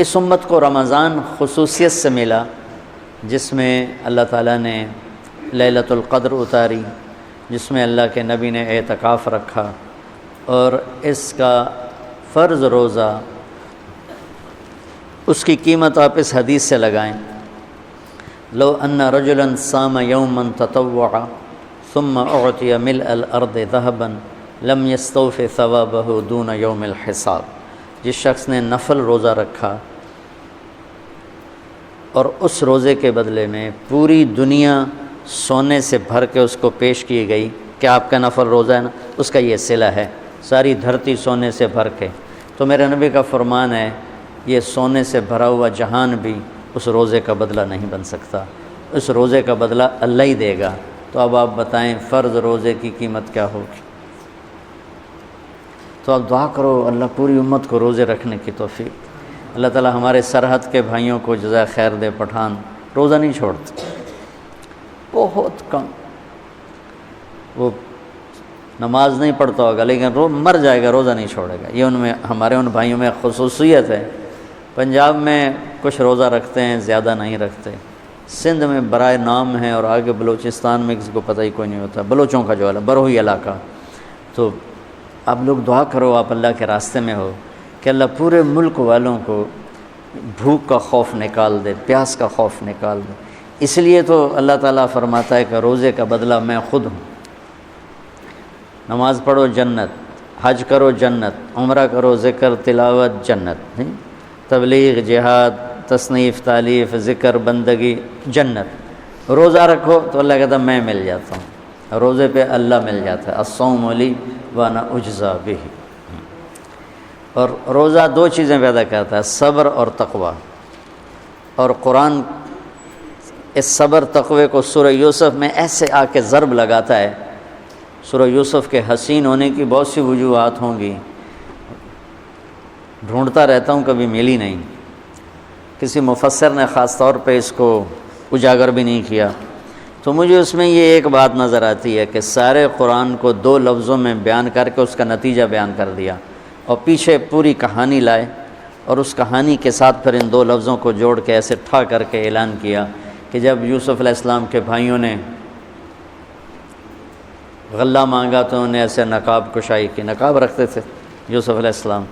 اس امت کو رمضان خصوصیت سے ملا جس میں اللہ تعالیٰ نے لیلۃ القدر اتاری، جس میں اللہ کے نبی نے اعتکاف رکھا، اور اس کا فرض روزہ اس کی قیمت آپ اس حدیث سے لگائیں، لو ان رجلا صام یوما تطوعا ثم اعطی ملء الارض ذهبا لم یستوف ثوابہ دون یوم الحساب۔ جس شخص نے نفل روزہ رکھا اور اس روزے کے بدلے میں پوری دنیا سونے سے بھر کے اس کو پیش کی گئی کہ آپ کا نفل روزہ ہے نا، اس کا یہ صلہ ہے، ساری دھرتی سونے سے بھر کے، تو میرے نبی کا فرمان ہے یہ سونے سے بھرا ہوا جہان بھی اس روزے کا بدلہ نہیں بن سکتا، اس روزے کا بدلہ اللہ ہی دے گا۔ تو اب آپ بتائیں فرض روزے کی قیمت کیا ہوگی؟ تو اب دعا کرو اللہ پوری امت کو روزے رکھنے کی توفیق۔ اللہ تعالی ہمارے سرحد کے بھائیوں کو جزائے خیر دے۔ پٹھان روزہ نہیں چھوڑتے، بہت کم، وہ نماز نہیں پڑھتا ہوگا لیکن مر جائے گا روزہ نہیں چھوڑے گا۔ یہ ان میں ہمارے ان بھائیوں میں خصوصیت ہے۔ پنجاب میں کچھ روزہ رکھتے ہیں، زیادہ نہیں رکھتے۔ سندھ میں برائے نام ہے، اور آگے بلوچستان میں کسی کو پتہ ہی کوئی نہیں ہوتا، بلوچوں کا جو ہے بروہی علاقہ۔ تو آپ لوگ دعا کرو، آپ اللہ کے راستے میں ہو کہ اللہ پورے ملک والوں کو بھوک کا خوف نکال دے، پیاس کا خوف نکال دے۔ اس لیے تو اللہ تعالیٰ فرماتا ہے کہ روزے کا بدلہ میں خود ہوں۔ نماز پڑھو جنت، حج کرو جنت، عمرہ کرو، ذکر تلاوت جنت، تبلیغ جہاد تصنیف تالیف ذکر بندگی جنت۔ روزہ رکھو تو اللہ کہتا ہے میں مل جاتا ہوں، روزے پہ اللہ مل جاتا ہے، الصوم لی وانا اجزا بہ۔ اور روزہ دو چیزیں پیدا کرتا ہے، صبر اور تقوی۔ اور قرآن اس صبر تقوی کو سورہ یوسف میں ایسے آ کے ضرب لگاتا ہے۔ سورہ یوسف کے حسین ہونے کی بہت سی وجوہات ہوں گی، ڈھونڈتا رہتا ہوں کبھی ملی نہیں۔ کسی مفسر نے خاص طور پہ اس کو اجاگر بھی نہیں کیا، تو مجھے اس میں یہ ایک بات نظر آتی ہے کہ سارے قرآن کو دو لفظوں میں بیان کر کے اس کا نتیجہ بیان کر دیا، اور پیچھے پوری کہانی لائے، اور اس کہانی کے ساتھ پھر ان دو لفظوں کو جوڑ کے ایسے ٹھا کر کے اعلان کیا کہ جب یوسف علیہ السلام کے بھائیوں نے غلہ مانگا تو انہیں ایسے نقاب کشائی کی، نقاب رکھتے تھے یوسف علیہ السلام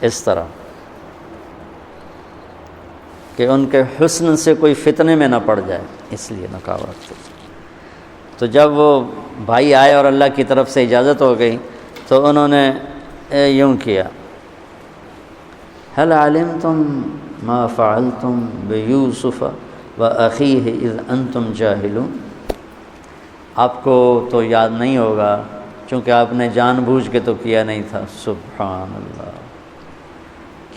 اس طرح کہ ان کے حسن سے کوئی فتنے میں نہ پڑ جائے، اس لیے نقاب رکھتے تھے۔ تو جب وہ بھائی آئے اور اللہ کی طرف سے اجازت ہو گئی تو انہوں نے یوں کیا، هل علمتم ما فعلتم بیوسف واخیہ اذ انتم جاہلون۔ آپ کو تو یاد نہیں ہوگا چونکہ آپ نے جان بوجھ کے تو کیا نہیں تھا۔ سبحان اللہ،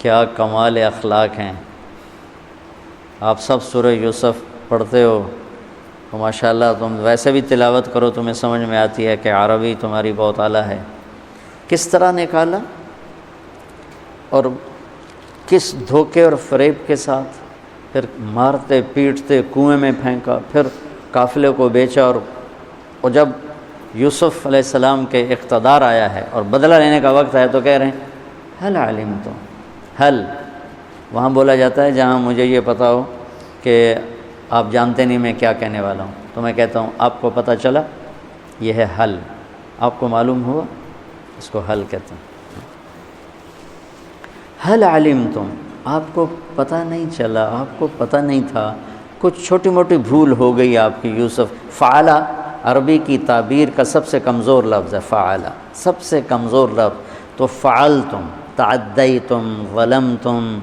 کیا کمال اخلاق ہیں۔ آپ سب سورہ یوسف پڑھتے ہو تو ماشاءاللہ تم ویسے بھی تلاوت کرو تمہیں سمجھ میں آتی ہے کہ عربی تمہاری بہت اعلیٰ ہے۔ کس طرح نکالا اور کس دھوکے اور فریب کے ساتھ، پھر مارتے پیٹتے کنویں میں پھینکا، پھر قافلے کو بیچا، اور جب یوسف علیہ السلام کے اقتدار آیا ہے اور بدلہ لینے کا وقت ہے تو کہہ رہے ہیں حل علمتم۔ حل وہاں بولا جاتا ہے جہاں مجھے یہ پتہ ہو کہ آپ جانتے نہیں میں کیا کہنے والا ہوں، تو میں کہتا ہوں آپ کو پتہ چلا، یہ ہے حل، آپ کو معلوم ہوا، اس کو حل کہتے ہیں۔ حل علمتم، آپ کو پتہ نہیں چلا، آپ کو پتہ نہیں تھا، کچھ چھوٹی موٹی بھول ہو گئی آپ کی۔ یوسف فعلا عربی کی تعبیر کا سب سے کمزور لفظ ہے، فعلا سب سے کمزور لفظ۔ تو فعلتم، تعدیتم، ظلمتم،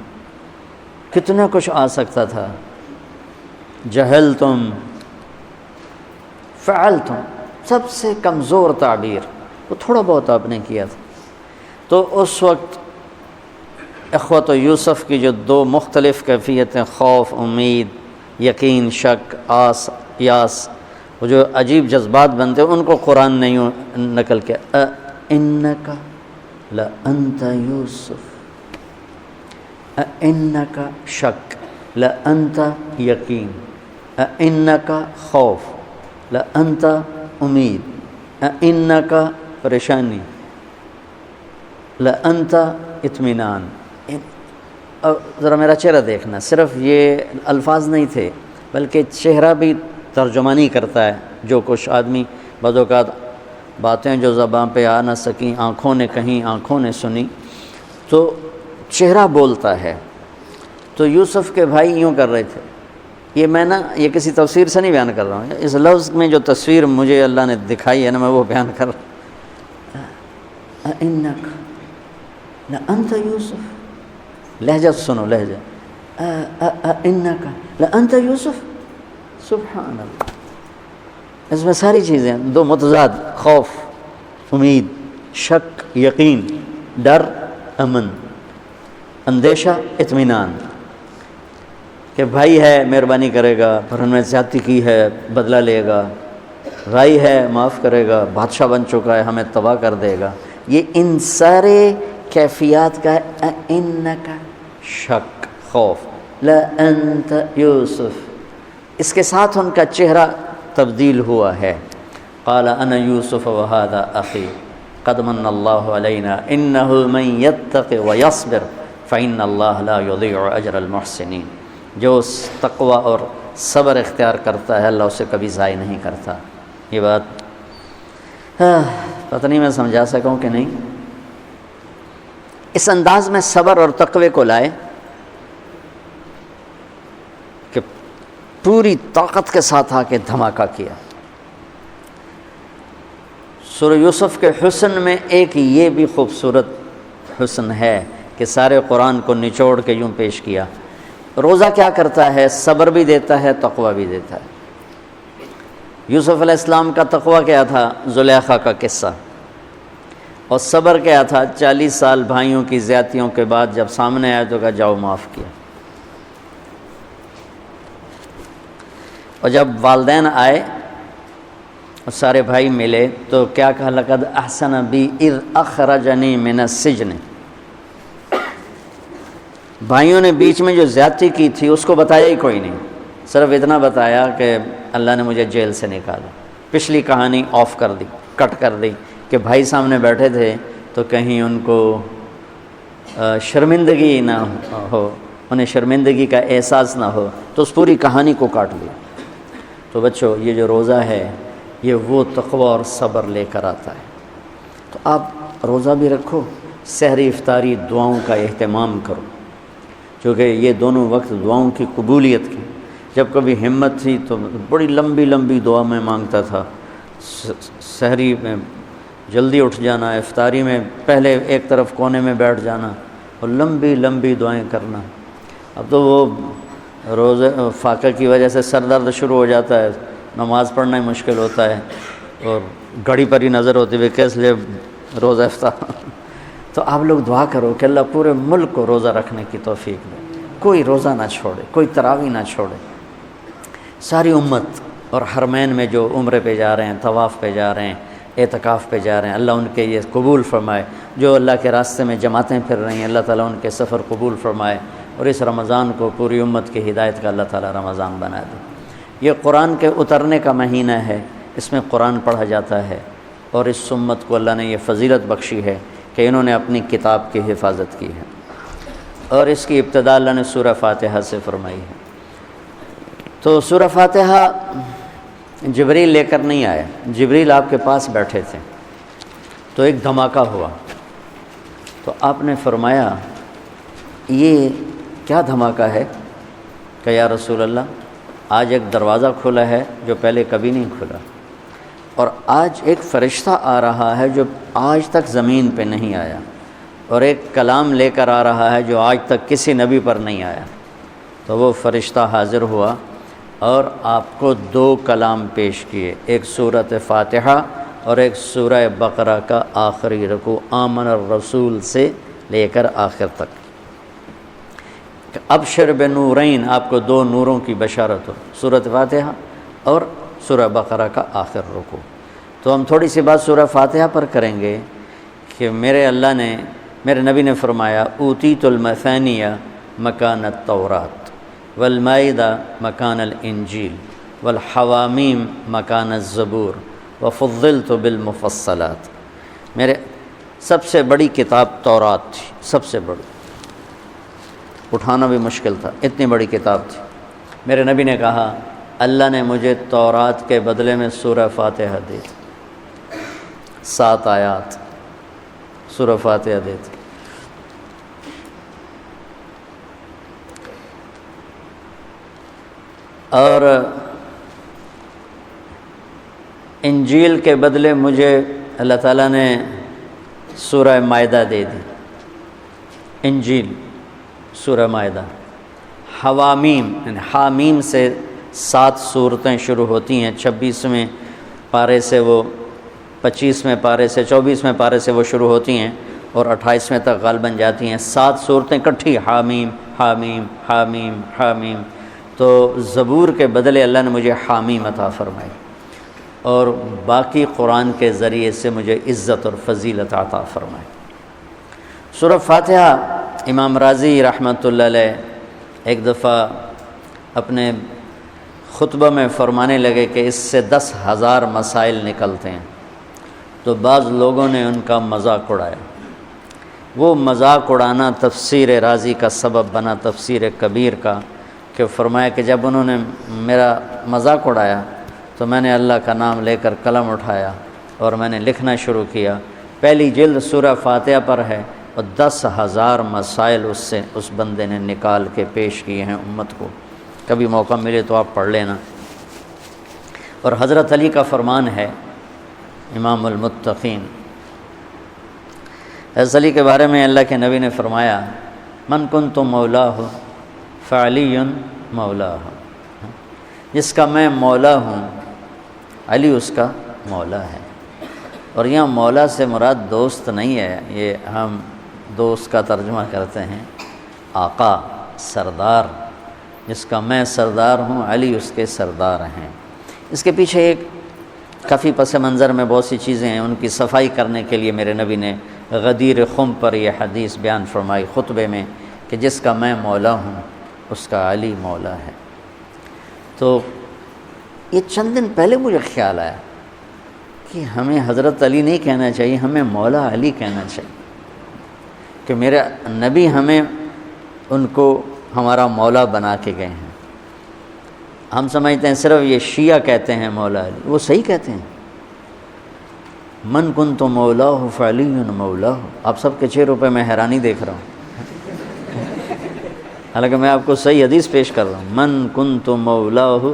کتنا کچھ آ سکتا تھا، جہلتم، فعلتم سب سے کمزور تعبیر، وہ تھوڑا بہت آپ نے کیا تھا۔ تو اس وقت اخوت یوسف کی جو دو مختلف کیفیتیں، خوف، امید، یقین، شک، آس، یاس، وہ جو عجیب جذبات بنتے ہیں، ان کو قرآن نے یوں نقل کیا، اِنَّکَ لَأَنْتَ یوسف، اِنَّکَ شک، لَأَنْتَ یقین، اِنَّکَ خوف، لَأَنْتَ امید، اِنَّکَ پریشانی، لَأَنْتَ اطمینان۔ ذرا میرا چہرہ دیکھنا، صرف یہ الفاظ نہیں تھے بلکہ چہرہ بھی ترجمانی کرتا ہے۔ جو کچھ آدمی بعض اوقات باتیں جو زبان پہ آ نہ سکیں، آنکھوں نے کہیں، آنکھوں نے سنی، تو چہرہ بولتا ہے۔ تو یوسف کے بھائی یوں کر رہے تھے، یہ کسی تفسیر سے نہیں بیان کر رہا ہوں، اس لفظ میں جو تصویر مجھے اللہ نے دکھائی ہے نا، میں وہ بیان کر رہا ہوں۔ اِنَّکَ لَأَنْتَ یوسف، لہجہ سنو، لہجہ اِنَّکَ لَأَنْتَ یوسف، سبحان اللہ۔ اس میں ساری چیزیں، دو متضاد، خوف، امید، شک، یقین، ڈر، امن، اندیشہ، اطمینان، کہ بھائی ہے مہربانی کرے گا، پر ہم نے زیادتی کی ہے بدلہ لے گا، بھائی ہے معاف کرے گا، بادشاہ بن چکا ہے ہمیں تباہ کر دے گا۔ یہ ان سارے کیفیات کا ہے انک، شک، خوف، لأنت یوسف، اس کے ساتھ ان کا چہرہ تبدیل ہوا ہے۔ قال انا یوسف وہذا اخی قد من اللہ علینا انہ من یتق ویصبر فإن اللہ لا یضیع اجر المحسنین۔ جو تقوی اور صبر اختیار کرتا ہے اللہ اسے کبھی ضائع نہیں کرتا۔ یہ بات پتہ نہیں میں سمجھا سکوں کہ نہیں۔ اس انداز میں صبر اور تقوی کو لائے کہ پوری طاقت کے ساتھ آ کے دھماکہ کیا۔ سورہ یوسف کے حسن میں ایک یہ بھی خوبصورت حسن ہے کہ سارے قرآن کو نچوڑ کے یوں پیش کیا۔ روزہ کیا کرتا ہے؟ صبر بھی دیتا ہے، تقوی بھی دیتا ہے۔ یوسف علیہ السلام کا تقوی کیا تھا؟ زلیخا کا قصہ، اور صبر کیا تھا؟ 40 سال بھائیوں کی زیادتیوں کے بعد جب سامنے آئے تو کہا جاؤ معاف کیا۔ اور جب والدین آئے اور سارے بھائی ملے تو کیا کہا؟ لقد احسن بی اذ اخرجنی من السجن۔ بھائیوں نے بیچ میں جو زیادتی کی تھی اس کو بتایا ہی کوئی نہیں، صرف اتنا بتایا کہ اللہ نے مجھے جیل سے نکالا۔ پچھلی کہانی آف کر دی، کٹ کر دی، کہ بھائی سامنے بیٹھے تھے تو کہیں ان کو شرمندگی نہ ہو، انہیں شرمندگی کا احساس نہ ہو، تو اس پوری کہانی کو کاٹ لیا۔ تو بچوں، یہ جو روزہ ہے یہ وہ تقوی اور صبر لے کر آتا ہے۔ تو آپ روزہ بھی رکھو، سحری افطاری دعاؤں کا اہتمام کرو، کیونکہ یہ دونوں وقت دعاؤں کی قبولیت کی۔ جب کبھی ہمت تھی تو بڑی لمبی لمبی دعا میں مانگتا تھا، سحری میں جلدی اٹھ جانا، افطاری میں پہلے ایک طرف کونے میں بیٹھ جانا اور لمبی لمبی دعائیں کرنا۔ اب تو وہ روزے فاقہ کی وجہ سے سر درد شروع ہو جاتا ہے، نماز پڑھنا ہی مشکل ہوتا ہے، اور گھڑی پر ہی نظر ہوتی ہے کس لیے روزہ افطار۔ تو آپ لوگ دعا کرو کہ اللہ پورے ملک کو روزہ رکھنے کی توفیق دے، کوئی روزہ نہ چھوڑے، کوئی تراویح نہ چھوڑے۔ ساری امت اور حرمین میں جو عمرے پہ جا رہے ہیں، طواف پہ جا رہے ہیں، اعتکاف پہ جا رہے ہیں، اللہ ان کے یہ قبول فرمائے۔ جو اللہ کے راستے میں جماعتیں پھر رہی ہیں، اللہ تعالیٰ ان کے سفر قبول فرمائے، اور اس رمضان کو پوری امت کی ہدایت کا اللہ تعالیٰ رمضان بنا دے۔ یہ قرآن کے اترنے کا مہینہ ہے، اس میں قرآن پڑھا جاتا ہے، اور اس امت کو اللہ نے یہ فضیلت بخشی ہے کہ انہوں نے اپنی کتاب کی حفاظت کی ہے، اور اس کی ابتدا اللہ نے سورہ فاتحہ سے فرمائی ہے۔ تو سورہ فاتحہ جبریل لے کر نہیں آیا، جبریل آپ کے پاس بیٹھے تھے، تو ایک دھماکہ ہوا، تو آپ نے فرمایا یہ کیا دھماکہ ہے؟ کہ یا رسول اللہ، آج ایک دروازہ کھلا ہے جو پہلے کبھی نہیں کھلا، اور آج ایک فرشتہ آ رہا ہے جو آج تک زمین پہ نہیں آیا، اور ایک کلام لے کر آ رہا ہے جو آج تک کسی نبی پر نہیں آیا۔ تو وہ فرشتہ حاضر ہوا اور آپ کو 2 کلام پیش کیے، ایک سورۃ فاتحہ اور ایک سورہ بقرہ کا آخری رکوع، آمن الرسول سے لے کر آخر تک۔ ابشر بنورین، آپ کو 2 نوروں کی بشارت ہو، سورۃ فاتحہ اور سورہ بقرہ کا آخر رکوع۔ تو ہم تھوڑی سی بات سورہ فاتحہ پر کریں گے کہ میرے نبی نے فرمایا اوتیت المثانیہ مکان التورات والمائدہ مکان الانجیل والحوامیم مکان الزبور وفضلت بالمفصلات۔ میرے سب سے بڑی کتاب تورات تھی، سب سے بڑی، اٹھانا بھی مشکل تھا، اتنی بڑی کتاب تھی۔ میرے نبی نے کہا اللہ نے مجھے تورات کے بدلے میں سورہ فاتحہ دی تھی، 7 آیات سورہ فاتحہ دی تھی۔ اور انجیل کے بدلے مجھے اللہ تعالیٰ نے سورہ مائدہ دے دی، انجیل سورہ مائدہ۔ حوامیم یعنی حامیم سے 7 سورتیں شروع ہوتی ہیں، 26ویں پارے سے وہ 25ویں پارے سے 24ویں پارے سے وہ شروع ہوتی ہیں اور 28ویں تک غالباً جاتی ہیں، 7 سورتیں اکٹھی، حامیم حامیم حامیم حامیم۔ تو زبور کے بدلے اللہ نے مجھے حامیم عطا فرمائی، اور باقی قرآن کے ذریعے سے مجھے عزت اور فضیلت عطا فرمائی۔ سورہ فاتحہ امام راضی رحمۃ اللہ علیہ ایک دفعہ اپنے خطبہ میں فرمانے لگے کہ اس سے 10,000 مسائل نکلتے ہیں، تو بعض لوگوں نے ان کا مذاق اڑایا۔ وہ مذاق اڑانا تفسیر راضی کا سبب بنا، تفسیر کبیر کا، کہ فرمایا کہ جب انہوں نے میرا مذاق اڑایا تو میں نے اللہ کا نام لے کر قلم اٹھایا اور میں نے لکھنا شروع کیا۔ پہلی جلد سورہ فاتحہ پر ہے اور 10,000 مسائل اس بندے نے نکال کے پیش کیے ہیں امت کو۔ کبھی موقع ملے تو آپ پڑھ لینا۔ اور حضرت علی کا فرمان ہے، امام المتقین، حضرت علی کے بارے میں اللہ کے نبی نے فرمایا من کنت مولاہ فعلی مولاہ، جس کا میں مولا ہوں علی اس کا مولا ہے۔ اور یہاں مولا سے مراد دوست نہیں ہے، یہ ہم دوست کا ترجمہ کرتے ہیں آقا، سردار، جس کا میں سردار ہوں علی اس کے سردار ہیں۔ اس کے پیچھے ایک کافی پس منظر میں بہت سی چیزیں ہیں، ان کی صفائی کرنے کے لیے میرے نبی نے غدیر خم پر یہ حدیث بیان فرمائی خطبے میں کہ جس کا میں مولا ہوں اس کا علی مولا ہے۔ تو یہ چند دن پہلے مجھے خیال آیا کہ ہمیں حضرت علی نہیں کہنا چاہیے، ہمیں مولا علی کہنا چاہیے، کہ میرے نبی ہمیں ان کو ہمارا مولا بنا کے گئے ہیں۔ ہم سمجھتے ہیں صرف یہ شیعہ کہتے ہیں مولا علی، وہ صحیح کہتے ہیں، من کنت مولاہ فعلی مولاہ۔ آپ سب کے چہروں پہ میں حیرانی دیکھ رہا ہوں، حالانکہ میں آپ کو صحیح حدیث پیش کر رہا ہوں، من کنت مولاہ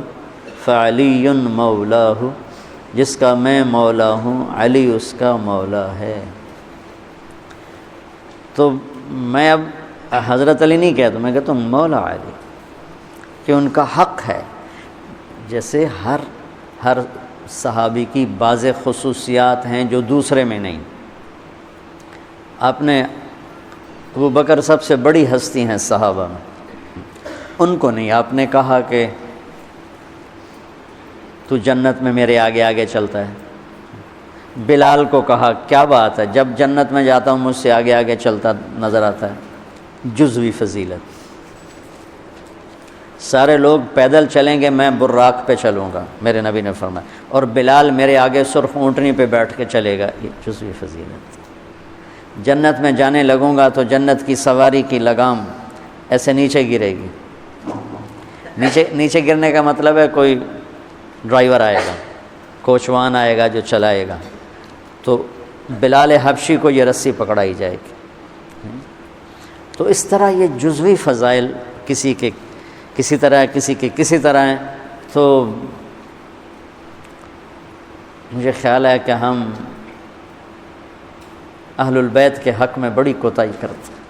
فعلی مولاہ، جس کا میں مولا ہوں علی اس کا مولا ہے۔ تو میں اب حضرت علی نہیں کہتا، میں کہتا ہوں مولا علی، کہ ان کا حق ہے۔ جیسے ہر صحابی کی بعض خصوصیات ہیں جو دوسرے میں نہیں۔ آپ نے ابو بکر سب سے بڑی ہستی ہیں صحابہ میں، ان کو نہیں، آپ نے کہا کہ تو جنت میں میرے آگے آگے چلتا ہے۔ بلال کو کہا کیا بات ہے، جب جنت میں جاتا ہوں مجھ سے آگے آگے چلتا نظر آتا ہے، جزوی فضیلت۔ سارے لوگ پیدل چلیں گے، میں براق پہ چلوں گا، میرے نبی نے فرمایا، اور بلال میرے آگے سرخ اونٹنی پہ بیٹھ کے چلے گا، یہ جزوی فضیلت۔ جنت میں جانے لگوں گا تو جنت کی سواری کی لگام ایسے نیچے گرے گی۔ نیچے گرنے کا مطلب ہے کوئی ڈرائیور آئے گا، کوچوان آئے گا جو چلائے گا، تو بلال حبشی کو یہ رسی پکڑائی جائے گی۔ تو اس طرح یہ جزوی فضائل کسی کے کسی طرح، کسی کے کسی طرح ہیں۔ تو مجھے خیال ہے کہ ہم اہل البیت کے حق میں بڑی کوتاہی کرتے ہیں،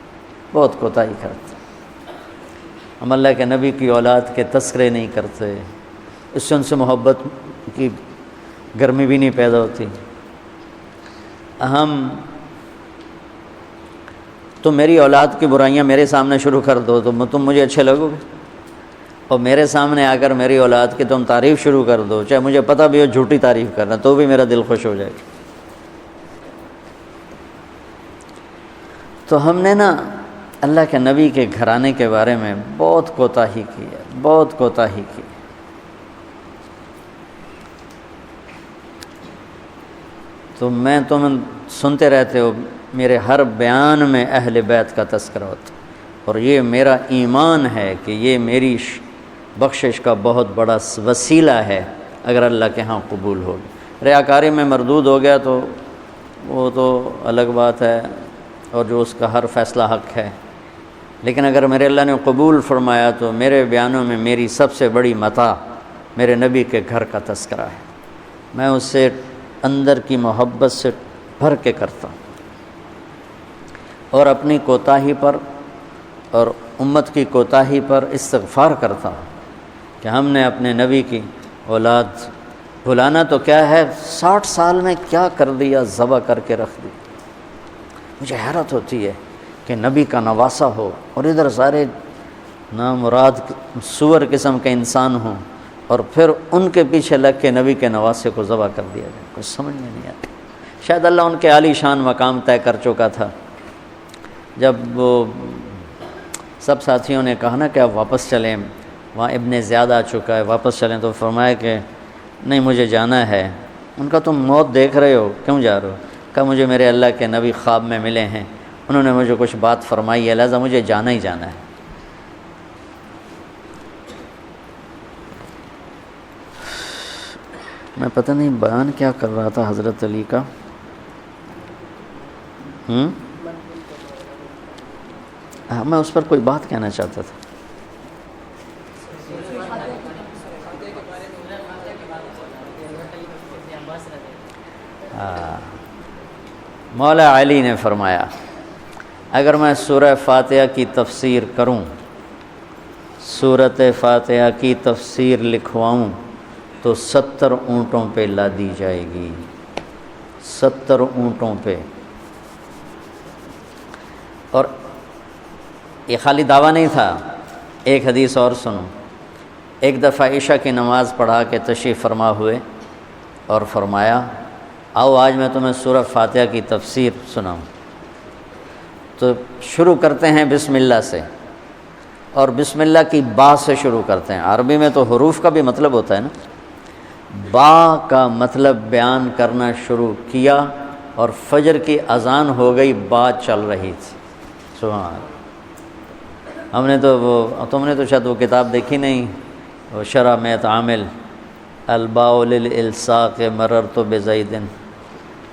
بہت کوتاہی کرتے ہیں۔ ہم اللہ کے نبی کی اولاد کے تذکرے نہیں کرتے، اس سے ان سے محبت کی گرمی بھی نہیں پیدا ہوتی۔ تم میری اولاد کی برائیاں میرے سامنے شروع کر دو تو تم مجھے اچھے لگو گے، اور میرے سامنے آ کر میری اولاد کی تم تعریف شروع کر دو، چاہے مجھے پتہ بھی ہو جھوٹی تعریف کرنا، تو بھی میرا دل خوش ہو جائے گا۔ تو ہم نے نا اللہ کے نبی کے گھرانے کے بارے میں بہت کوتاہی کی ہے، بہت کوتاہی کی۔ تو تم سنتے رہتے ہو، میرے ہر بیان میں اہل بیت کا تذکرہ ہوتا، اور یہ میرا ایمان ہے کہ یہ میری بخشش کا بہت بڑا وسیلہ ہے اگر اللہ کے ہاں قبول ہوگی۔ ریاکاری میں مردود ہو گیا تو وہ تو الگ بات ہے، اور جو اس کا ہر فیصلہ حق ہے، لیکن اگر میرے اللہ نے قبول فرمایا تو میرے بیانوں میں میری سب سے بڑی متاع میرے نبی کے گھر کا تذکرہ ہے۔ میں اس سے اندر کی محبت سے بھر کے کرتا ہوں، اور اپنی کوتاہی پر اور امت کی کوتاہی پر استغفار کرتا ہوں کہ ہم نے اپنے نبی کی اولاد بھلانا تو کیا ہے، 60 سال میں کیا کر دیا، ذبح کر کے رکھ دی۔ مجھے حیرت ہوتی ہے کہ نبی کا نواسہ ہو اور ادھر سارے نامراد سور قسم کے انسان ہوں، اور پھر ان کے پیچھے لگ کے نبی کے نواسے کو ذبح کر دیا جائے، کچھ سمجھ میں نہیں آتی۔ شاید اللہ ان کے عالی شان مقام طے کر چکا تھا۔ جب وہ سب ساتھیوں نے کہا نا کہ آپ واپس چلیں، وہاں ابن زیاد آ چکا ہے، واپس چلیں، تو فرمایا کہ نہیں مجھے جانا ہے۔ ان کا تم موت دیکھ رہے ہو، کیوں جا رہے ہو؟ کہا مجھے میرے اللہ کے نبی خواب میں ملے ہیں، انہوں نے مجھے کچھ بات فرمائی ہے، لہذا مجھے جانا ہی جانا ہے۔ میں پتہ نہیں بیان کیا کر رہا تھا حضرت علی کا، میں اس پر کوئی بات کہنا چاہتا تھا۔ مولا علی نے فرمایا اگر میں سورہ فاتحہ کی تفسیر کروں، سورۃ فاتحہ کی تفسیر لکھواؤں تو 70 اونٹوں پہ لادی جائے گی، 70 اونٹوں پہ۔ اور یہ خالی دعویٰ نہیں تھا، ایک حدیث اور سنو۔ ایک دفعہ عشاء کی نماز پڑھا کے تشریف فرما ہوئے اور فرمایا آؤ آج میں تمہیں سورہ فاتحہ کی تفسیر سناؤں۔ تو شروع کرتے ہیں بسم اللہ سے، اور بسم اللہ کی با سے شروع کرتے ہیں۔ عربی میں تو حروف کا بھی مطلب ہوتا ہے نا، با کا مطلب بیان کرنا شروع کیا، اور فجر کی اذان ہو گئی، با چل رہی تھی۔ سبحان، ہم نے تو تم نے تو شاید وہ کتاب دیکھی نہیں، وہ شرح میت عامل الباء للالصاق مررت بزید،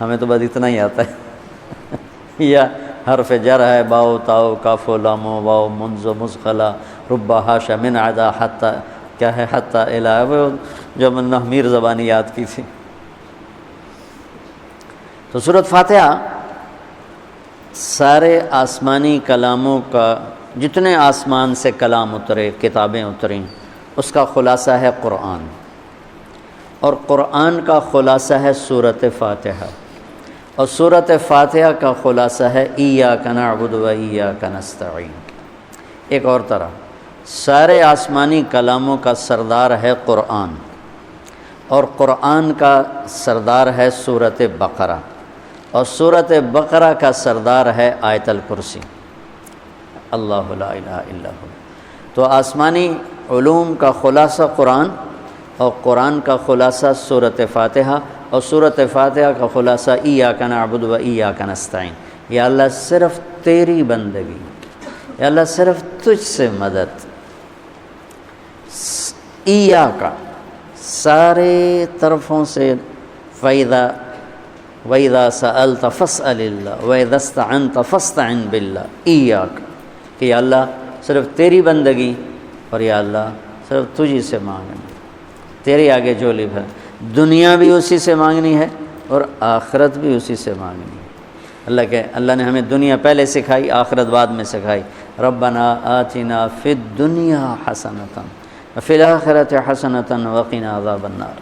ہمیں تو بس اتنا ہی آتا ہے۔ یا حرف جر ہے، باؤ تاؤ کاف و لام و واؤ منز و مسخلا ربا حاشا من عدا حتی، کیا ہے حتی الہ، وہ جو من نحمیر زبانی یاد کی تھی۔ تو سورۃ فاتحہ سارے آسمانی کلاموں کا، جتنے آسمان سے کلام اترے، کتابیں اتریں، اس کا خلاصہ ہے قرآن، اور قرآن کا خلاصہ ہے سورۃ فاتحہ، اور سورۃ فاتحہ کا خلاصہ ہے ایاک نعبد و ایاک نستعین۔ ایک اور طرح، سارے آسمانی کلاموں کا سردار ہے قرآن، اور قرآن کا سردار ہے سورۃ بقرہ، اور سورۃ بقرہ کا سردار ہے آیت الکرسی، اللہ لا الہ الا ہو۔ تو آسمانی علوم کا خلاصہ قرآن، اور قرآن کا خلاصہ سورۃ فاتحہ، اور سورۃ فاتحہ کا خلاصہ ایاک نعبد و ایاک نستعین۔ یا اللہ صرف تیری بندگی، یا اللہ صرف تجھ سے مدد، ایاک سارے طرفوں سے، وَإِذَا سَأَلْتَ فَاسْأَلِ اللَّهَ وَإِذَا اسْتَعَنْتَ فَاسْتَعِنْ بِاللَّهِ ایاک، کہ یا اللہ صرف تیری بندگی، اور یا اللہ صرف تجھی سے مانگنا، تیرے آگے جو لب ہے، دنیا بھی اسی سے مانگنی ہے اور آخرت بھی اسی سے مانگنی ہے۔ اللہ نے ہمیں دنیا پہلے سکھائی، آخرت بعد میں سکھائی۔ ربنا آتنا فی الدنیا حسنۃ وفی الآخرۃ حسنۃ وقنا عذاب النار۔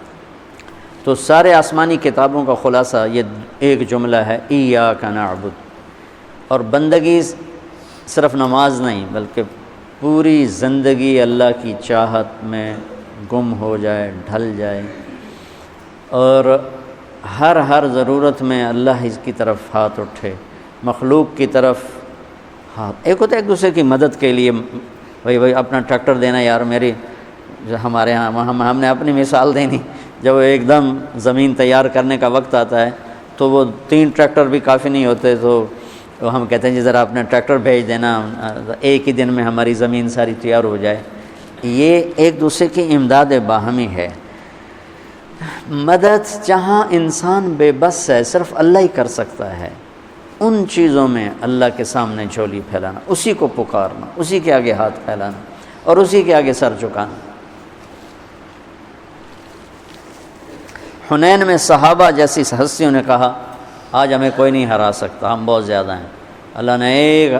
تو سارے آسمانی کتابوں کا خلاصہ یہ ایک جملہ ہے، ایاک نعبد۔ اور بندگی صرف نماز نہیں، بلکہ پوری زندگی اللہ کی چاہت میں گم ہو جائے، ڈھل جائے، اور ہر ضرورت میں اللہ اس کی طرف ہاتھ اٹھے، مخلوق کی طرف ہاتھ۔ ایک ہوتا ہے ایک دوسرے کی مدد کے لیے، بھائی اپنا ٹریکٹر دینا، یار میری ہمارے ہاں ہم نے اپنی مثال دینی، جب ایک دم زمین تیار کرنے کا وقت آتا ہے تو وہ 3 ٹریکٹر بھی کافی نہیں ہوتے، تو تو ہم کہتے ہیں جی ذرا اپنا ٹریکٹر بھیج دینا، ایک ہی دن میں ہماری زمین ساری تیار ہو جائے۔ یہ ایک دوسرے کی امداد باہمی ہے۔ مدد جہاں انسان بے بس ہے، صرف اللہ ہی کر سکتا ہے، ان چیزوں میں اللہ کے سامنے جھولی پھیلانا، اسی کو پکارنا، اسی کے آگے ہاتھ پھیلانا اور اسی کے آگے سر جھکانا۔ حنین میں صحابہ جیسی ہستیوں نے کہا آج ہمیں کوئی نہیں ہرا سکتا، ہم بہت زیادہ ہیں۔ اللہ نے ایک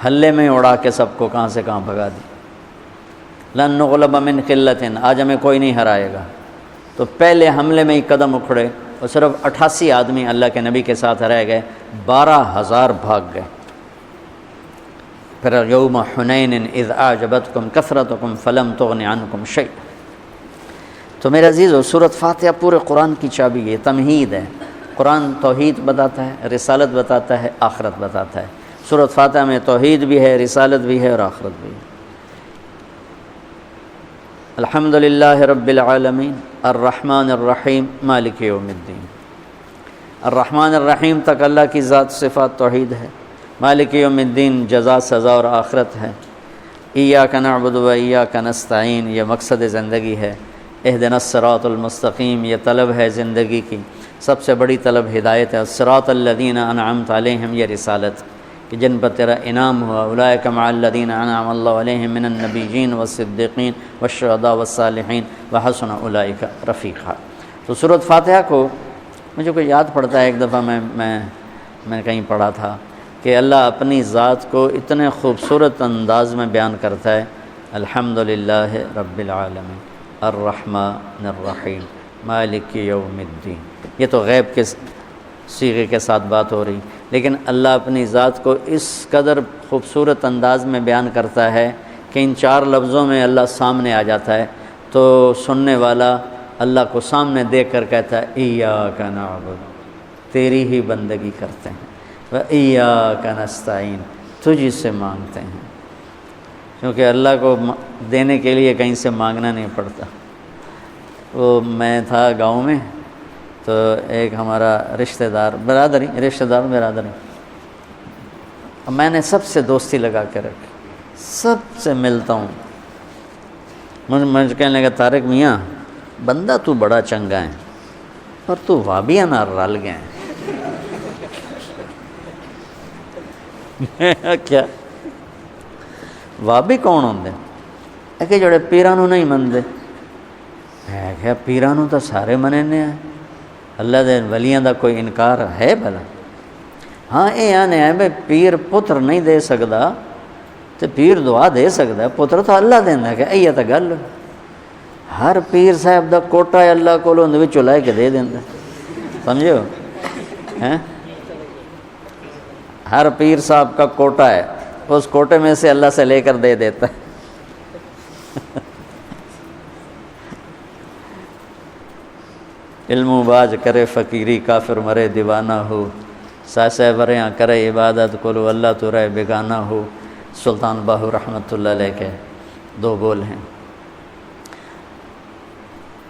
حلے میں اڑا کے سب کو کہاں سے کہاں بھگا دی۔ لن نغلب من قلۃ، آج ہمیں کوئی نہیں ہرائے گا۔ تو پہلے حملے میں ہی قدم اکھڑے اور صرف 88 آدمی اللہ کے نبی کے ساتھ رہ گئے، 12,000 بھاگ گئے۔ پھر یوم حنین اذ اعجبتکم کثرتکم فلم تغن عنکم شیئا۔ تو میرے عزیزو، سورۃ فاتحہ پورے قرآن کی چابی ہے، تمہید ہے۔ قرآن توحید بتاتا ہے، رسالت بتاتا ہے، آخرت بتاتا ہے۔ سورۃ فاتحہ میں توحید بھی ہے، رسالت بھی ہے اور آخرت بھی ہے۔ الحمدللہ رب العالمین الرحمن الرحیم مالک یوم الدین۔ الرحمن الرحیم تک اللہ کی ذات صفات توحید ہے، مالک یوم الدین جزا سزا اور آخرت ہے، ایاک نعبد و ایاک نستعین یہ مقصد زندگی ہے، اہدنا الصراط المستقیم یہ طلب ہے زندگی کی، سب سے بڑی طلب ہدایت ہے، الصراط الذین انعمت علیہم یہ رسالت کہ جن پر تیرا انعام ہوا، اولئک مع الذین انعم اللہ علیہم من النبیین والصدیقین والشہداء والصالحین وحسن اولئک رفیقا۔ تو سورۃ فاتحہ کو مجھے کوئی یاد پڑتا ہے، ایک دفعہ میں نے کہیں پڑھا تھا کہ اللہ اپنی ذات کو اتنے خوبصورت انداز میں بیان کرتا ہے، الحمدللہ رب العالمین الرحمن الرحیم مالک یوم الدین۔ یہ تو غیب کے صیغے کے ساتھ بات ہو رہی، لیکن اللہ اپنی ذات کو اس قدر خوبصورت انداز میں بیان کرتا ہے کہ ان 4 لفظوں میں اللہ سامنے آ جاتا ہے، تو سننے والا اللہ کو سامنے دیکھ کر کہتا ہے ایاک نعبد، تیری ہی بندگی کرتے ہیں، وایاک نستعین تجھ سے مانگتے ہیں، کیونکہ اللہ کو دینے کے لیے کہیں سے مانگنا نہیں پڑتا۔ وہ میں تھا گاؤں میں، تو ایک ہمارا رشتہ دار برادری میں نے سب سے دوستی لگا کے رکھی، سب سے ملتا ہوں۔ مجھے کہنے لگا طارق میاں بندہ تو بڑا چنگا ہے پر تو وابیاں نہ رل گئے ہیں۔ کیا وابی کون ہوندے؟ ہے کہ جڑے پیرانوں نہیں مندے، ہے کہ پیرانوں تو سارے مننے ہیں، اللہ دے ولیاں دا کوئی انکار ہے بھلا؟ ہاں یہ آنے ہے بھئی پیر پتر نہیں دے سکتا تو پیر دعا دے سکتا ہے، پتر تو اللہ دینا ہے، کہ یہ تو گل ہر پیر صاحب دا کوٹا ہے اللہ کو اندر وچوں لے کے دے دینا، سمجھو؟ ہر پیر صاحب کا کوٹا ہے، اس کوٹے میں سے اللہ سے لے کر دے دیتا ہے۔ علم و باج کرے فقیری کافر مرے دیوانہ ہو، ساسے بریاں کرے عبادت کلو اللہ تو رہے بیگانہ ہو۔ سلطان باہو رحمۃ اللہ علیہ کے 2 بول ہیں۔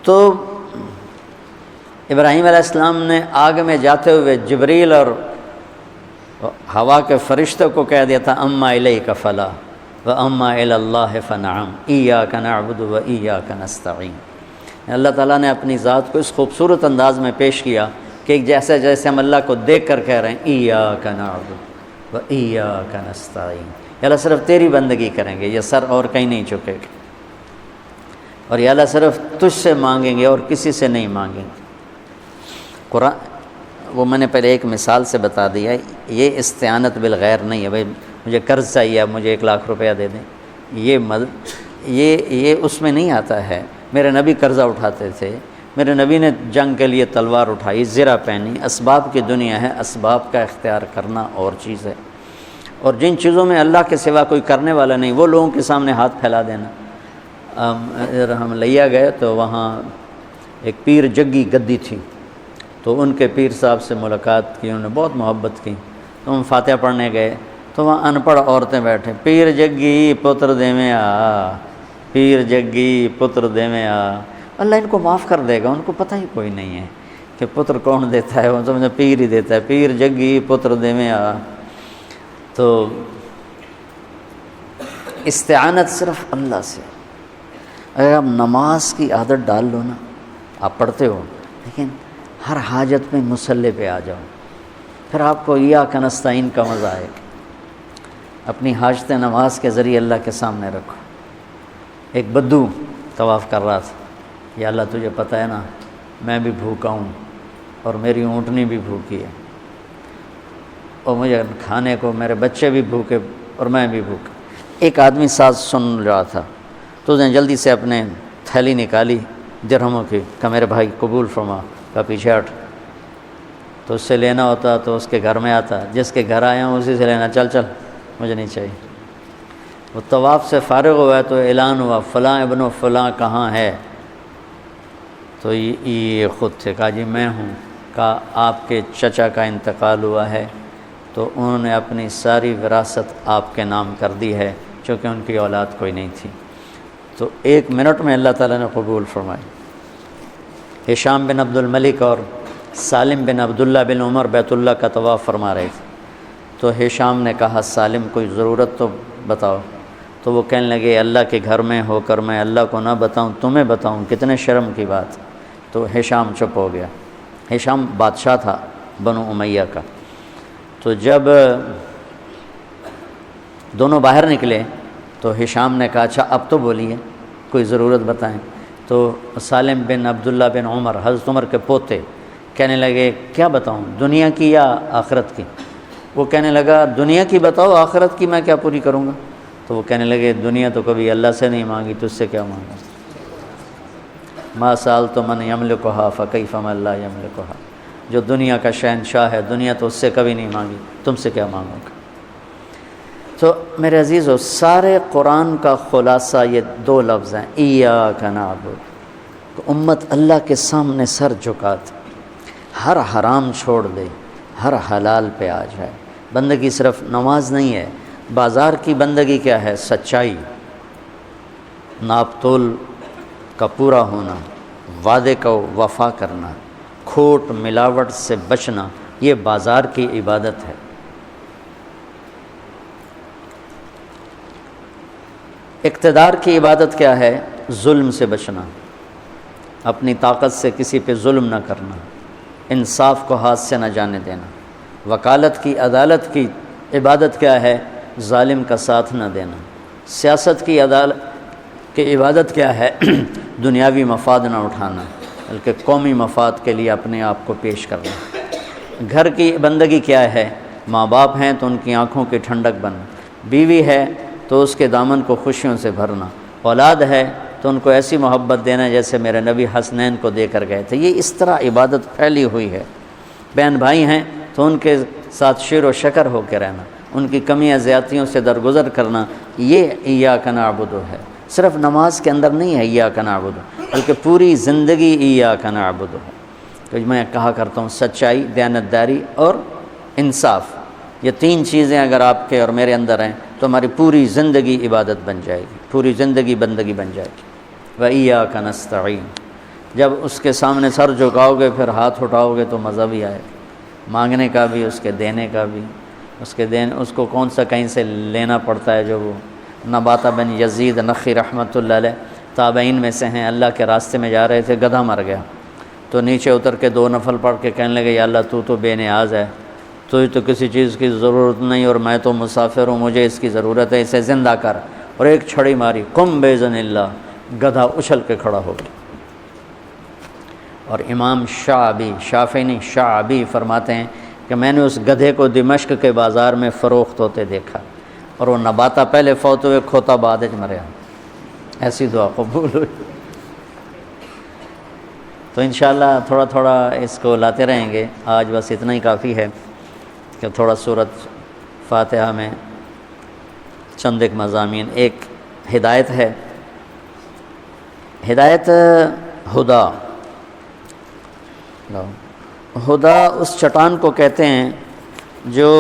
تو ابراہیم علیہ السلام نے آگ میں جاتے ہوئے جبریل اور ہوا کے فرشتوں کو کہہ دیا تھا اما الیک فلا واما الی اللہ فنعم ایاک نعبد و ایاک نستعین۔ اللہ تعالیٰ نے اپنی ذات کو اس خوبصورت انداز میں پیش کیا کہ جیسے جیسے ہم اللہ کو دیکھ کر کہہ رہے ہیں ایاک نعبد و ایاک نستعین، اللہ صرف تیری بندگی کریں گے، یہ سر اور کہیں نہیں جھکے گا، اور یا اللہ صرف تجھ سے مانگیں گے اور کسی سے نہیں مانگیں گے۔ قرآن وہ میں نے پہلے ایک مثال سے بتا دیا، یہ استعانت بالغیر نہیں ہے، بھائی مجھے قرض چاہیے آپ مجھے 1,00,000 روپیہ دے دیں، یہ اس میں نہیں آتا ہے۔ میرے نبی قرضہ اٹھاتے تھے، میرے نبی نے جنگ کے لیے تلوار اٹھائی، زرہ پہنی، اسباب کی دنیا ہے، اسباب کا اختیار کرنا اور چیز ہے، اور جن چیزوں میں اللہ کے سوا کوئی کرنے والا نہیں وہ لوگوں کے سامنے ہاتھ پھیلا دینا۔ ہم لیا گئے تو وہاں ایک پیر جگی گدی تھی، تو ان کے پیر صاحب سے ملاقات کی، انہوں نے بہت محبت کی، تو ہم فاتحہ پڑھنے گئے تو وہاں ان پڑھ عورتیں بیٹھے، پیر جگی پتر دیویں آ، پیر جگی پتر دیویں آ۔ اللہ ان کو معاف کر دے گا، ان کو پتہ ہی کوئی نہیں ہے کہ پتر کون دیتا ہے، وہ سمجھے پیر ہی دیتا ہے، پیر جگی پتر دیویں آ۔ تو استعانت صرف اللہ سے۔ اگر آپ نماز کی عادت ڈال لو نا، آپ پڑھتے ہو لیکن ہر حاجت میں مصلی پہ آ جاؤ، پھر آپ کو ایاک نستعین کا مزہ آئے گا۔ اپنی حاجت نماز کے ذریعے اللہ کے سامنے رکھو۔ ایک بدو طواف کر رہا تھا، یا اللہ تجھے پتہ ہے نا میں بھی بھوکا ہوں اور میری اونٹنی بھی بھوکی ہے، اور مجھے کھانے کو میرے بچے بھی بھوکے اور میں بھی بھوکا۔ ایک آدمی ساتھ سن رہا تھا تو اس نے جلدی سے اپنے تھیلی نکالی درہموں کی، کہ میرے بھائی قبول فرما، کا پیچھے ہٹ۔ تو اس سے لینا ہوتا تو اس کے گھر میں آتا، جس کے گھر آیا ہوں اسی سے لینا، چل چل مجھے نہیں چاہیے۔ وہ طواف سے فارغ ہوا تو اعلان ہوا فلاں ابن و فلاں کہاں ہے؟ تو یہ خود تھے، کہا جی میں ہوں۔ کہا آپ کے چچا کا انتقال ہوا ہے تو انہوں نے اپنی ساری وراثت آپ کے نام کر دی ہے، چونکہ ان کی اولاد کوئی نہیں تھی۔ تو 1 منٹ میں اللہ تعالیٰ نے قبول فرمائی۔ ہشام بن عبد الملک اور سالم بن عبداللہ بن عمر بیت اللہ کا طواف فرما رہے تھے، تو ہشام نے کہا سالم کوئی ضرورت تو بتاؤ، تو وہ کہنے لگے اللہ کے گھر میں ہو کر میں اللہ کو نہ بتاؤں تمہیں بتاؤں، کتنے شرم کی بات۔ تو ہشام چپ ہو گیا۔ ہشام بادشاہ تھا بنو امیہ کا۔ تو جب دونوں باہر نکلے تو ہشام نے کہا اچھا اب تو بولیے، کوئی ضرورت بتائیں۔ تو سالم بن عبداللہ بن عمر، حضرت عمر کے پوتے، کہنے لگے کیا بتاؤں، دنیا کی یا آخرت کی؟ وہ کہنے لگا دنیا کی بتاؤ، آخرت کی میں کیا پوری کروں گا؟ تو وہ کہنے لگے دنیا تو کبھی اللہ سے نہیں مانگی، تجھ سے کیا مانگا؟ ما سألت من یملکھا فکیف من لا یملکھا، جو دنیا کا شہنشاہ ہے، دنیا تو اس سے کبھی نہیں مانگی، تم سے کیا مانگوں گا؟ تو میرے عزیزو، سارے قرآن کا خلاصہ یہ 2 لفظ ہیں، ایاک نعبد۔ امت اللہ کے سامنے سر جھکا دے، ہر حرام چھوڑ دے، ہر حلال پہ آ جائے۔ بندگی صرف نماز نہیں ہے، بازار کی بندگی کیا ہے؟ سچائی، ناپ تول کا پورا ہونا، وعدے کا وفا کرنا، کھوٹ ملاوٹ سے بچنا، یہ بازار کی عبادت ہے۔ اقتدار کی عبادت کیا ہے؟ ظلم سے بچنا، اپنی طاقت سے کسی پہ ظلم نہ کرنا، انصاف کو ہاتھ سے نہ جانے دینا۔ وکالت کی، عدالت کی عبادت کیا ہے؟ ظالم کا ساتھ نہ دینا۔ سیاست کی عدالت کی عبادت کیا ہے؟ دنیاوی مفاد نہ اٹھانا، بلکہ قومی مفاد کے لیے اپنے آپ کو پیش کرنا۔ گھر کی بندگی کیا ہے؟ ماں باپ ہیں تو ان کی آنکھوں کی ٹھنڈک بننا، بیوی ہے تو اس کے دامن کو خوشیوں سے بھرنا، اولاد ہے تو ان کو ایسی محبت دینا جیسے میرے نبی حسنین کو دے کر گئے تھے۔ یہ اس طرح عبادت پھیلی ہوئی ہے۔ بہن بھائی ہیں تو ان کے ساتھ شیر و شکر ہو کے رہنا، ان کی کمیاں زیادتیوں سے درگزر کرنا، یہ ایاک نعبد ہے۔ صرف نماز کے اندر نہیں ہے ایاک نعبد، بلکہ پوری زندگی ایاک نعبد ہے۔ تو میں کہا کرتا ہوں سچائی، دیانتداری اور انصاف، یہ 3 چیزیں اگر آپ کے اور میرے اندر ہیں تو ہماری پوری زندگی عبادت بن جائے گی، پوری زندگی بندگی بن جائے گی۔ وَإِيَّاكَ نَسْتَعِينُ، جب اس کے سامنے سر جھکاؤ گے پھر ہاتھ اٹھاؤ گے تو مزہ بھی آئے گا، مانگنے کا بھی، اس کے دینے کا بھی۔ اس کو کون سا کہیں سے لینا پڑتا ہے؟ جو وہ نباتہ بن یزید نخی رحمۃ اللہ علیہ تابعین میں سے ہیں، اللہ کے راستے میں جا رہے تھے، گدھا مر گیا تو نیچے اتر کے 2 نفل پڑھ کے کہنے لگے یا اللہ تو بے نیاز ہے، تجھے تو کسی چیز کی ضرورت نہیں اور میں تو مسافر ہوں، مجھے اس کی ضرورت ہے، اسے زندہ کر۔ اور ایک چھڑی ماری، قم بِإِذْنِ اللہ، گدھا اچھل کے کھڑا ہو گیا۔ اور امام شافعی نہیں شعبی فرماتے ہیں کہ میں نے اس گدھے کو دمشق کے بازار میں فروخت ہوتے دیکھا، اور وہ نباتہ پہلے فوت ہوئے، کھوتا بعد میں مریا، ایسی دعا قبول ہوئی۔ تو انشاءاللہ تھوڑا تھوڑا اس کو لاتے رہیں گے۔ آج بس اتنا ہی کافی ہے کہ تھوڑا سورۃ فاتحہ میں چند ایک مضامین۔ ایک ہدایت ہے، ہدایت ہدا اس چٹان کو کہتے ہیں جو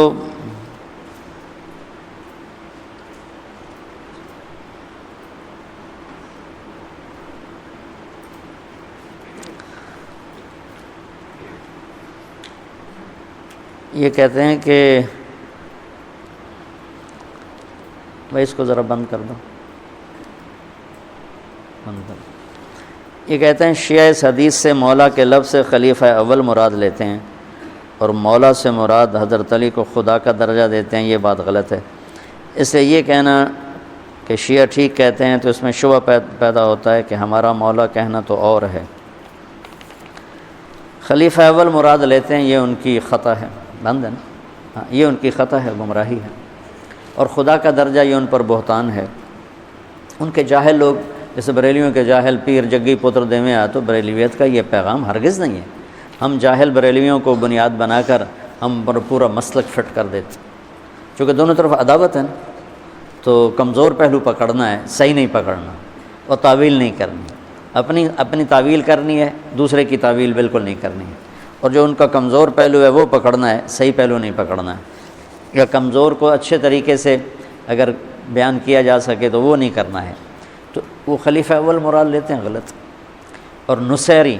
یہ کہتے ہیں کہ بھائی اس کو ذرا بند کر دو، بند کر دو۔ یہ کہتے ہیں شیعہ اس حدیث سے مولا کے لفظ سے خلیفہ اول مراد لیتے ہیں اور مولا سے مراد حضرت علی کو خدا کا درجہ دیتے ہیں، یہ بات غلط ہے۔ اس لیے یہ کہنا کہ شیعہ ٹھیک کہتے ہیں تو اس میں شبہ پیدا ہوتا ہے کہ ہمارا مولا کہنا تو اور ہے۔ خلیفہ اول مراد لیتے ہیں، یہ ان کی خطا ہے، بند ہے نا، ہاں یہ ان کی خطا ہے، گمراہی ہے، اور خدا کا درجہ یہ ان پر بہتان ہے۔ ان کے جاہل لوگ جیسے بریلیوں کے جاہل پیر جگی پتر دیویں آ، تو بریلیویت کا یہ پیغام ہرگز نہیں ہے۔ ہم جاہل بریلیوں کو بنیاد بنا کر ہم پر پورا مسلک فٹ کر دیتے، چونکہ دونوں طرف عداوت ہے نا، تو کمزور پہلو پکڑنا ہے، صحیح نہیں پکڑنا، اور تعویل نہیں کرنی، اپنی تعویل کرنی ہے، دوسرے کی تعویل بالکل نہیں کرنی ہے، اور جو ان کا کمزور پہلو ہے وہ پکڑنا ہے، صحیح پہلو نہیں پکڑنا ہے، یا کمزور کو اچھے طریقے سے اگر بیان کیا جا سکے تو وہ نہیں کرنا ہے، تو وہ خلیفہ اول مراد لیتے ہیں، غلط۔ اور نصیری،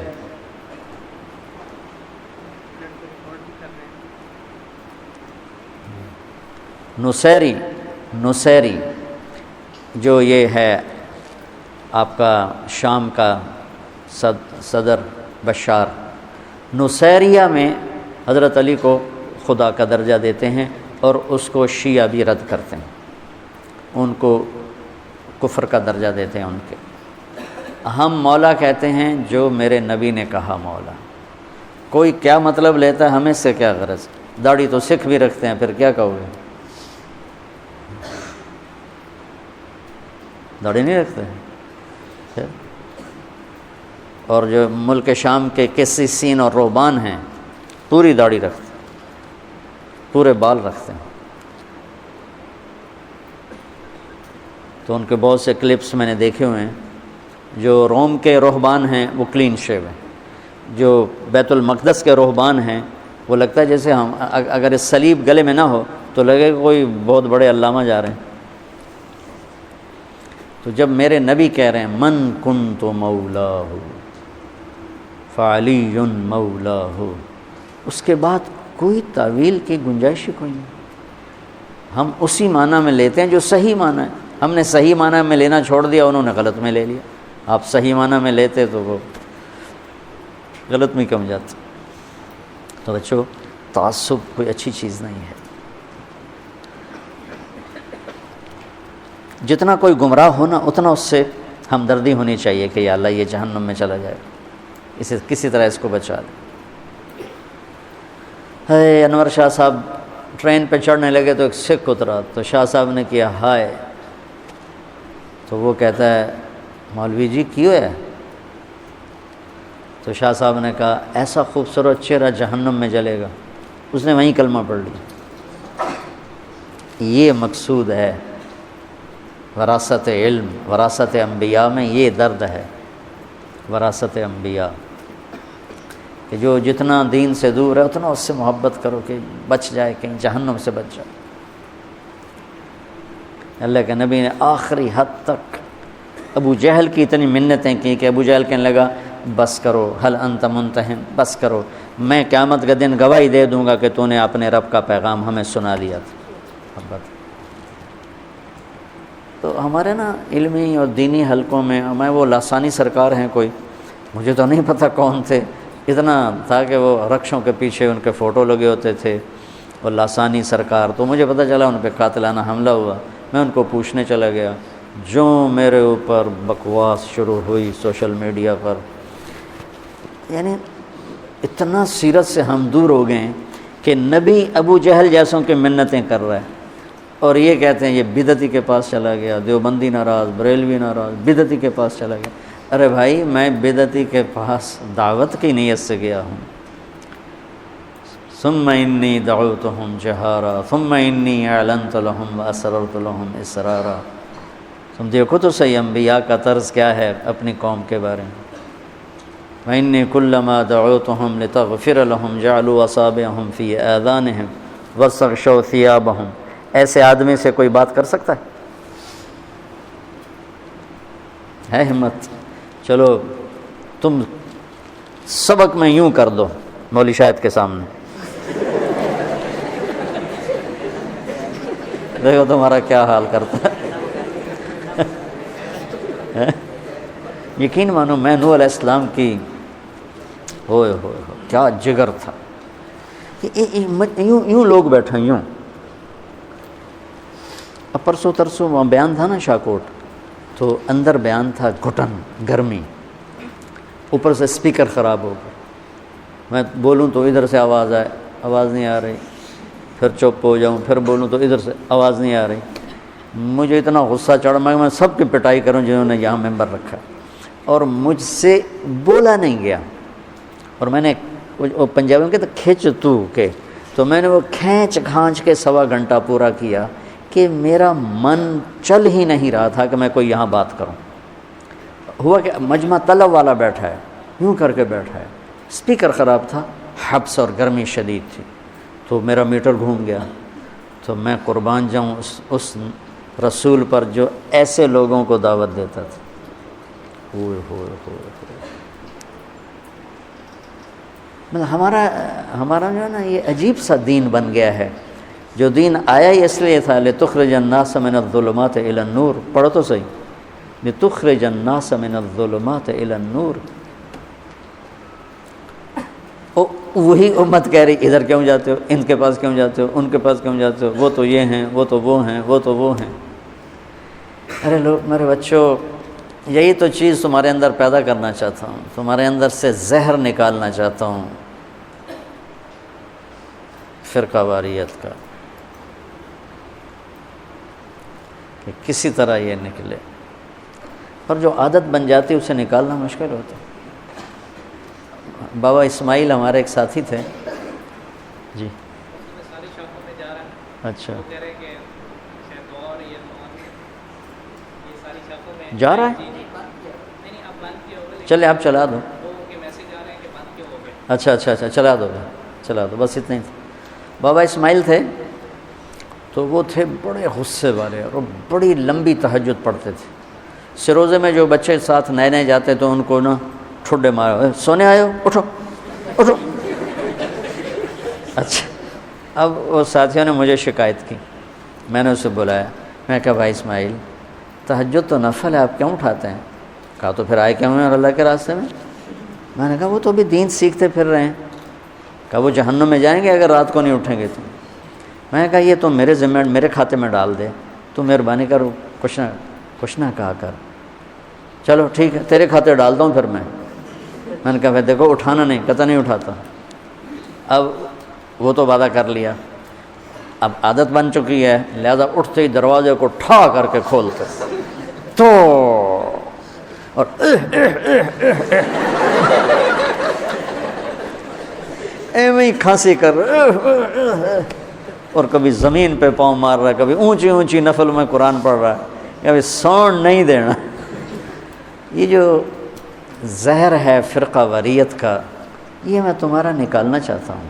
نصیری جو یہ ہے آپ کا شام کا صدر بشار، نصیریہ میں حضرت علی کو خدا کا درجہ دیتے ہیں اور اس کو شیعہ بھی رد کرتے ہیں، ان کو کفر کا درجہ دیتے ہیں ان کے۔ ہم مولا کہتے ہیں جو میرے نبی نے کہا مولا۔ کوئی کیا مطلب لیتا ہے، ہمیں اس سے کیا غرض؟ داڑھی تو سکھ بھی رکھتے ہیں، پھر کیا کہو گے؟ داڑھی نہیں رکھتے ہیں، اور جو ملک شام کے قسیسین اور رہبان ہیں پوری داڑھی رکھتے ہیں، پورے بال رکھتے ہیں، تو ان کے بہت سے کلپس میں نے دیکھے ہوئے ہیں۔ جو روم کے رہبان ہیں وہ کلین شیو ہیں، جو بیت المقدس کے رہبان ہیں وہ لگتا ہے جیسے ہم اگر اس صلیب گلے میں نہ ہو تو لگے کہ کوئی بہت بڑے علامہ جا رہے ہیں۔ تو جب میرے نبی کہہ رہے ہیں من کنت مولاہ فعلی مولاہ، اس کے بعد کوئی تعویل کی گنجائش ہی کوئی نہیں، ہم اسی معنی میں لیتے ہیں جو صحیح معنی ہے۔ ہم نے صحیح معنی میں لینا چھوڑ دیا، انہوں نے غلط میں لے لیا۔ آپ صحیح معنی میں لیتے تو وہ غلط میں کم جاتے۔ تو بچوں، تعصب کوئی اچھی چیز نہیں ہے۔ جتنا کوئی گمراہ ہونا اتنا اس سے ہمدردی ہونی چاہیے کہ یا اللہ یہ جہنم میں چلا جائے، اسے کسی طرح اس کو بچا دے۔ ہے انور شاہ صاحب ٹرین پہ چڑھنے لگے تو ایک سکھ اترا، تو شاہ صاحب نے کیا ہائے، تو وہ کہتا ہے مولوی جی کیوں ہے؟ تو شاہ صاحب نے کہا ایسا خوبصورت چہرہ جہنم میں جلے گا۔ اس نے وہیں کلمہ پڑھ لیا۔ یہ مقصود ہے وراثت علم، وراثت انبیاء میں یہ درد ہے، وراثت انبیاء، کہ جو جتنا دین سے دور ہے اتنا اس سے محبت کرو کہ بچ جائے، کہیں جہنم سے بچ جائے۔ اللہ کے نبی نے آخری حد تک ابو جہل کی اتنی منتیں کی کہ ابو جہل کہنے لگا بس کرو، حل انت منتہن، بس کرو، میں قیامت کے دن گواہی دے دوں گا کہ تو نے اپنے رب کا پیغام ہمیں سنا دیا تھا۔ محبت تو ہمارے نا علمی اور دینی حلقوں میں، میں وہ لاسانی سرکار ہیں کوئی، مجھے تو نہیں پتہ کون تھے، اتنا تھا کہ وہ رکشوں کے پیچھے ان کے فوٹو لگے ہوتے تھے، اور لاسانی سرکار، تو مجھے پتہ چلا ان پہ قاتلانہ حملہ ہوا۔ میں ان کو پوچھنے چلا گیا، جو میرے اوپر بکواس شروع ہوئی سوشل میڈیا پر، یعنی اتنا سیرت سے ہم دور ہو گئے ہیں کہ نبی ابو جہل جیسوں کے منتیں کر رہا ہے، اور یہ کہتے ہیں یہ بدعتی کے پاس چلا گیا، دیوبندی ناراض، بریلوی ناراض، بدعتی کے پاس چلا گیا۔ ارے بھائی میں بدعتی کے پاس دعوت کی نیت سے گیا ہوں۔ ثم انی دعوتہم جہارا ثم انی اعلنت لہم واسررت لہم اسرارا۔ تم دیکھو تو صحیح انبیاء کا طرز کیا ہے اپنی قوم کے بارے میں۔ وانی کلما دعوتہم لتغفر لہم جعلوا اصابعہم فی آذانہم واستغشوا ثیابہم۔ ایسے آدمی سے کوئی بات کر سکتا ہے ہمت؟ چلو تم سبق میں یوں کر دو مولوی شاہد کے سامنے، دیکھو تمہارا کیا حال کرتا ہے۔ یقین مانو میں نوح علیہ السلام کی ہوئے کیا جگر تھا کہ یوں لوگ بیٹھے یوں۔ اب پرسوں ترسوں وہاں بیان تھا نا شاکوٹ، تو اندر بیان تھا گھٹن گرمی، اوپر سے اسپیکر خراب ہو گئے، میں بولوں تو ادھر سے آواز آئے، آواز نہیں آ رہی، پھر چپ ہو جاؤں، پھر بولوں تو ادھر سے آواز نہیں آ رہی۔ مجھے اتنا غصہ چڑھا میں سب کی پٹائی کروں جنہوں نے یہاں ممبر رکھا، اور مجھ سے بولا نہیں گیا۔ اور میں نے پنجابی میں کہتے کھینچ تو میں نے وہ کھینچ کھانچ کے 1.25 گھنٹہ پورا کیا کہ میرا من چل ہی نہیں رہا تھا کہ میں کوئی یہاں بات کروں۔ ہوا کہ مجمع طلب والا بیٹھا ہے، یوں کر کے بیٹھا ہے، اسپیکر خراب تھا، حبس اور گرمی شدید تھی، تو میرا میٹر گھوم گیا۔ تو میں قربان جاؤں اس رسول پر جو ایسے لوگوں کو دعوت دیتا تھا۔ مطلب ہمارا جو ہے نا یہ عجیب سا دین بن گیا ہے، جو دین آیا ہی اس لیے تھا لتخرج الناس من الظلمات الی النور، پڑھو تو صحیح، لتخرج الناس من الظلمات الی النور۔ وہی امت کہہ رہی ادھر کیوں جاتے ہو، ان کے پاس کیوں جاتے ہو، ان کے پاس کیوں جاتے ہو، وہ تو یہ ہیں، وہ تو وہ ہیں، وہ تو وہ ہیں۔ ارے لوگ، میرے بچوں، یہی تو چیز تمہارے اندر پیدا کرنا چاہتا ہوں، تمہارے اندر سے زہر نکالنا چاہتا ہوں فرقہ واریت کا، کہ کسی طرح یہ نکلے، اور جو عادت بن جاتی اسے نکالنا مشکل ہوتا ہے۔ بابا اسماعیل ہمارے ایک ساتھی تھے جی، اچھا جا رہا ہے، چلے آپ چلا دو، اچھا چلا دو بس اتنا ہی تھا۔ بابا اسماعیل تھے تو وہ تھے بڑے غصے والے، اور بڑی لمبی تہجد پڑھتے تھے۔ سروزے میں جو بچے ساتھ نئے جاتے تو ان کو نا ٹھڈے مارو، سونے آئے ہو، اٹھو۔ اچھا، اب وہ ساتھیوں نے مجھے شکایت کی، میں نے اسے بلایا، میں کہا بھائی اسماعیل، تہجد تو نفل ہے، آپ کیوں اٹھاتے ہیں؟ کہا تو پھر آئے کیوں ہیں اور اللہ کے راستے میں نے کہا وہ تو بھی دین سیکھتے پھر رہے ہیں۔ کہا وہ جہنم میں جائیں گے اگر رات کو نہیں اٹھیں گے تو۔ میں نے کہا یہ تو میرے ذمہ، میرے کھاتے میں ڈال دے، تو مہربانی کر کچھ نہ کہا کر، چلو ٹھیک ہے تیرے کھاتے ڈالتا ہوں پھر میں نے کہا دیکھو اٹھانا نہیں، قطع نہیں اٹھاتا۔ اب وہ تو وعدہ کر لیا، اب عادت بن چکی ہے، لہذا اٹھتے ہی دروازے کو ٹھا کر کے کھولتے تو، اور ایویں ہی کھانسی کر رہا، اور کبھی زمین پہ پاؤں مار رہا ہے، کبھی اونچی نفل میں قرآن پڑھ رہا ہے، کبھی ساؤنڈ نہیں دینا۔ یہ جو زہر ہے فرقہ واریت کا، یہ میں تمہارا نکالنا چاہتا ہوں،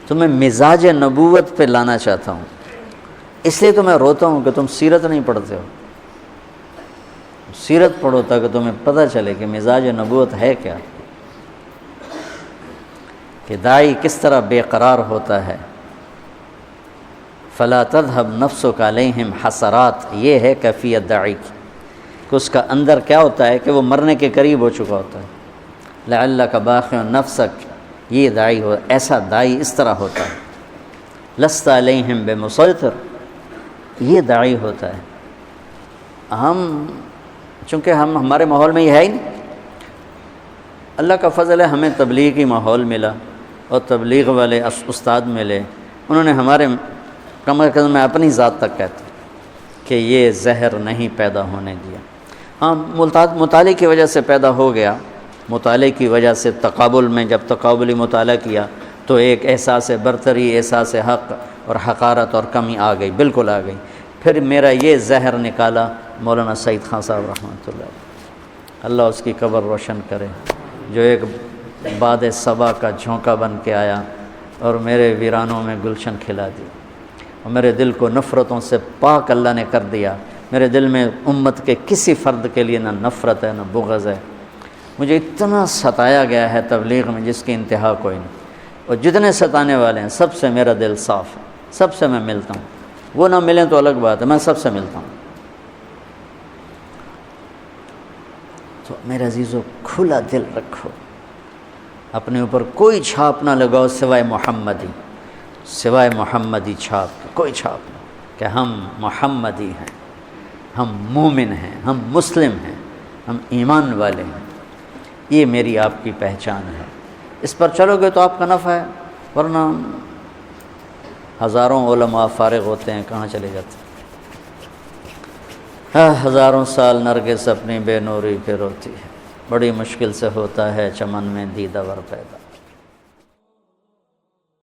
تمہیں مزاج نبوت پہ لانا چاہتا ہوں۔ اس لیے تو میں روتا ہوں کہ تم سیرت نہیں پڑھتے ہو، سیرت پڑھو تاکہ تمہیں پتہ چلے کہ مزاج نبوت ہے کیا، کہ داعی کس طرح بے قرار ہوتا ہے۔ فلا تذهب نفسك علیہم حسرات، یہ ہے کیفیت داعی کی، کہ اس کا اندر کیا ہوتا ہے کہ وہ مرنے کے قریب ہو چکا ہوتا ہے۔ لعلک باخع نفسک، یہ داعی ہو، ایسا داعی اس طرح ہوتا ہے۔ لست علیہم بمسیطر، یہ داعی ہوتا ہے۔ چونکہ ہمارے ماحول میں یہ ہے ہی نہیں، اللہ کا فضل ہے ہمیں تبلیغی ماحول ملا اور تبلیغ والے استاد ملے، انہوں نے ہمارے کم از کم میں اپنی ذات تک کہتا کہ یہ زہر نہیں پیدا ہونے دیا۔ ہاں مطالعے کی وجہ سے پیدا ہو گیا، مطالعے کی وجہ سے تقابل میں جب تقابلی مطالعہ کیا تو ایک احساس برتری، احساس حق اور حقارت اور کمی آ گئی، بالکل آ گئی۔ پھر میرا یہ زہر نکالا مولانا سعید خان صاحب رحمۃ اللہ، اللہ اس کی قبر روشن کرے، جو ایک باد صبا کا جھونکا بن کے آیا اور میرے ویرانوں میں گلشن کھلا دی، اور میرے دل کو نفرتوں سے پاک اللہ نے کر دیا۔ میرے دل میں امت کے کسی فرد کے لیے نہ نفرت ہے نہ بغض ہے۔ مجھے اتنا ستایا گیا ہے تبلیغ میں جس کی انتہا کوئی نہیں، اور جتنے ستانے والے ہیں سب سے میرا دل صاف ہے، سب سے میں ملتا ہوں، وہ نہ ملیں تو الگ بات ہے، میں سب سے ملتا ہوں۔ تو میرے عزیزو کھلا دل رکھو، اپنے اوپر کوئی چھاپ نہ لگاؤ سوائے محمدی، سوائے محمدی چھاپ کے کوئی چھاپ نہ، کہ ہم محمدی ہیں، ہم مومن ہیں، ہم مسلم ہیں، ہم ایمان والے ہیں، یہ میری آپ کی پہچان ہے۔ اس پر چلو گے تو آپ کا نفع ہے، ورنہ ہزاروں علماء فارغ ہوتے ہیں، کہاں چلے جاتے ہیں؟ ہزاروں سال نرگس اپنی بے نوری پہ روتی ہے، بڑی مشکل سے ہوتا ہے چمن میں دیدہ ور پیدا۔